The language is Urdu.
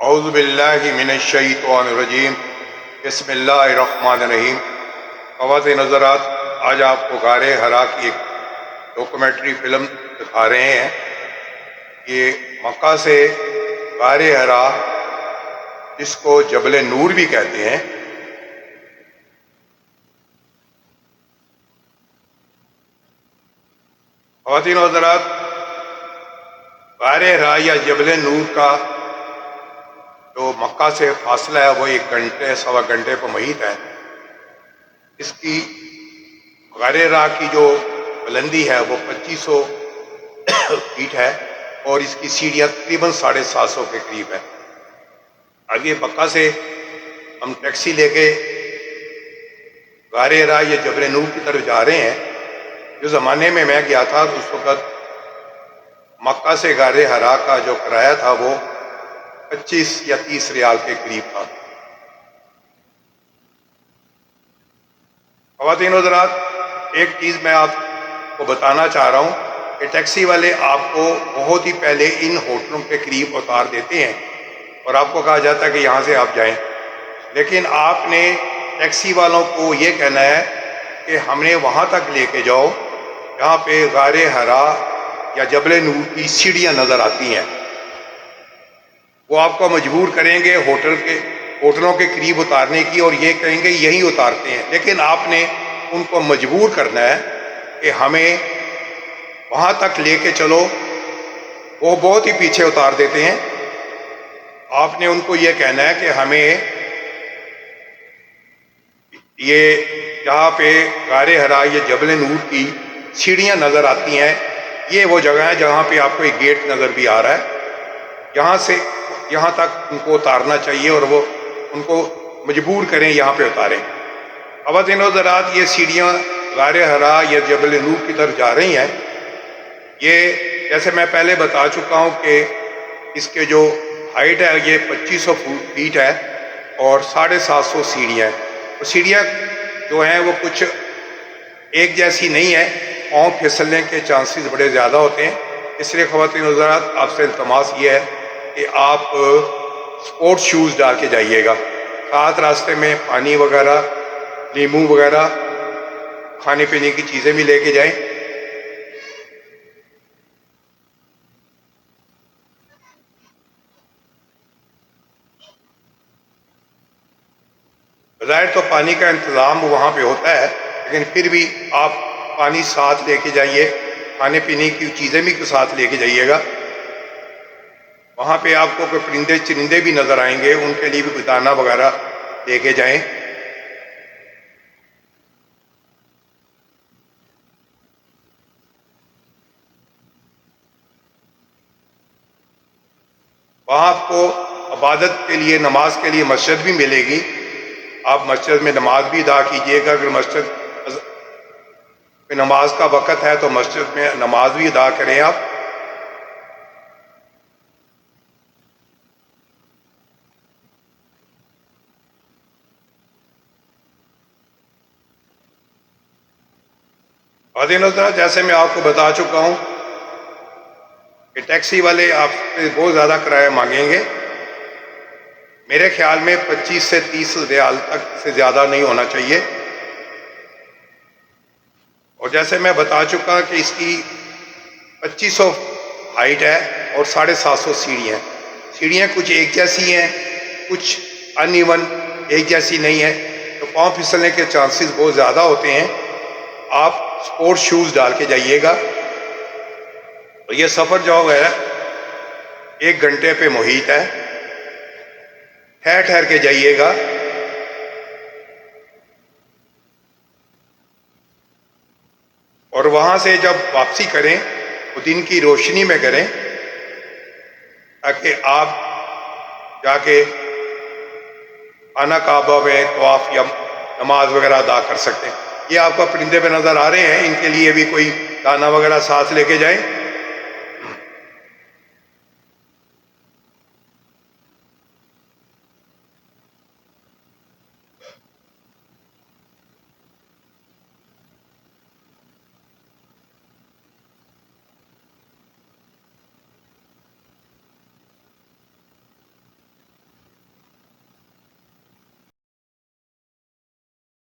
اعوذ باللہ من الشیطان الرجیم بسم اللہ الرحمن الرحیم۔ خواتین حضرات، آج آپ کو غار حرا کی ایک ڈاکومنٹری فلم دکھا رہے ہیں۔ یہ مکہ سے غار حرا، جس کو جبل نور بھی کہتے ہیں، خواتین حضرات، غار حرا یا جبل نور کا جو مکہ سے فاصلہ ہے وہ 1 گھنٹے سوا گھنٹے پر محیط ہے۔ اس کی غار حرا کی جو بلندی ہے وہ 2500 فیٹ ہے اور اس کی سیڑھیاں تقریباً 750 کے قریب ہے۔ آگے مکہ سے ہم ٹیکسی لے کے غار حرا یا جبل نور کی طرف جا رہے ہیں۔ جو زمانے میں گیا تھا تو اس وقت مکہ سے غار حرا کا جو کرایہ تھا وہ 25 یا 30 ریال کے قریب تھا۔ خواتین حضرات، ایک چیز میں آپ کو بتانا چاہ رہا ہوں کہ ٹیکسی والے آپ کو بہت ہی پہلے ان ہوٹلوں کے قریب اتار دیتے ہیں اور آپ کو کہا جاتا ہے کہ یہاں سے آپ جائیں، لیکن آپ نے ٹیکسی والوں کو یہ کہنا ہے کہ ہمیں وہاں تک لے کے جاؤ جہاں پہ غار حرا یا جبل نور کی سیڑھیاں نظر آتی ہیں۔ وہ آپ کو مجبور کریں گے ہوٹلوں کے قریب اتارنے کی اور یہ کہیں گے یہی اتارتے ہیں، لیکن آپ نے ان کو مجبور کرنا ہے کہ ہمیں وہاں تک لے کے چلو۔ وہ بہت ہی پیچھے اتار دیتے ہیں۔ آپ نے ان کو یہ کہنا ہے کہ ہمیں یہ جہاں پہ غار حرا یا جبل نور کی سیڑھیاں نظر آتی ہیں، یہ وہ جگہ ہے جہاں پہ آپ کو ایک گیٹ نظر بھی آ رہا ہے، یہاں تک ان کو اتارنا چاہیے اور وہ ان کو مجبور کریں یہاں پہ اتاریں۔ خواتین حضرات، یہ سیڑھیاں غار حرا یا جبل نور کی طرف جا رہی ہیں۔ یہ جیسے میں پہلے بتا چکا ہوں کہ اس کے جو ہائٹ ہے یہ 2500 فیٹ ہے اور 750 سیڑھیاں ہیں۔ اور سیڑھیاں جو ہیں وہ کچھ ایک جیسی نہیں ہے، پاؤں پھسلنے کے چانسز بڑے زیادہ ہوتے ہیں۔ اس لیے خواتین حضرات، آپ سے التماس یہ ہے کہ آپ سپورٹ شوز ڈال کے جائیے گا۔ ساتھ راستے میں پانی وغیرہ، لیمو وغیرہ، کھانے پینے کی چیزیں بھی لے کے جائیں۔ بظاہر تو پانی کا انتظام وہاں پہ ہوتا ہے، لیکن پھر بھی آپ پانی ساتھ لے کے جائیے، کھانے پینے کی چیزیں بھی ساتھ لے کے جائیے گا۔ وہاں پہ آپ کو کوئی پرندے چرندے بھی نظر آئیں گے، ان کے لیے بھی دانہ وغیرہ لے کے جائیں۔ وہاں آپ کو عبادت کے لیے، نماز کے لیے مسجد بھی ملے گی۔ آپ مسجد میں نماز بھی ادا کیجیے گا۔ اگر مسجد میں نماز کا وقت ہے تو مسجد میں نماز بھی ادا کریں آپ۔ خواتین حضرات، جیسے میں آپ کو بتا چکا ہوں کہ ٹیکسی والے آپ سے بہت زیادہ کرایہ مانگیں گے۔ میرے خیال میں 25 سے 30 ریال تک سے زیادہ نہیں ہونا چاہیے۔ اور جیسے میں بتا چکا کہ اس کی 2500 ہائٹ ہے اور 750 سیڑھیاں ہیں۔ سیڑھیاں کچھ ایک جیسی ہیں، کچھ ان ایون، ایک جیسی نہیں ہے، تو پاؤں پھسلنے کے چانسز بہت زیادہ ہوتے ہیں۔ آپ سپورٹ شوز ڈال کے جائیے گا۔ اور یہ سفر جو ہے 1 گھنٹے پہ محیط ہے۔ ٹھہر کے جائیے گا۔ اور وہاں سے جب واپسی کریں تو دن کی روشنی میں کریں تاکہ آپ جا کے خانہ کعبہ میں طواف یا نماز وغیرہ ادا کر سکتے ہیں۔ یہ آپ کو پرندے پہ نظر آ رہے ہیں، ان کے لیے بھی کوئی دانہ وغیرہ ساتھ لے کے جائیں۔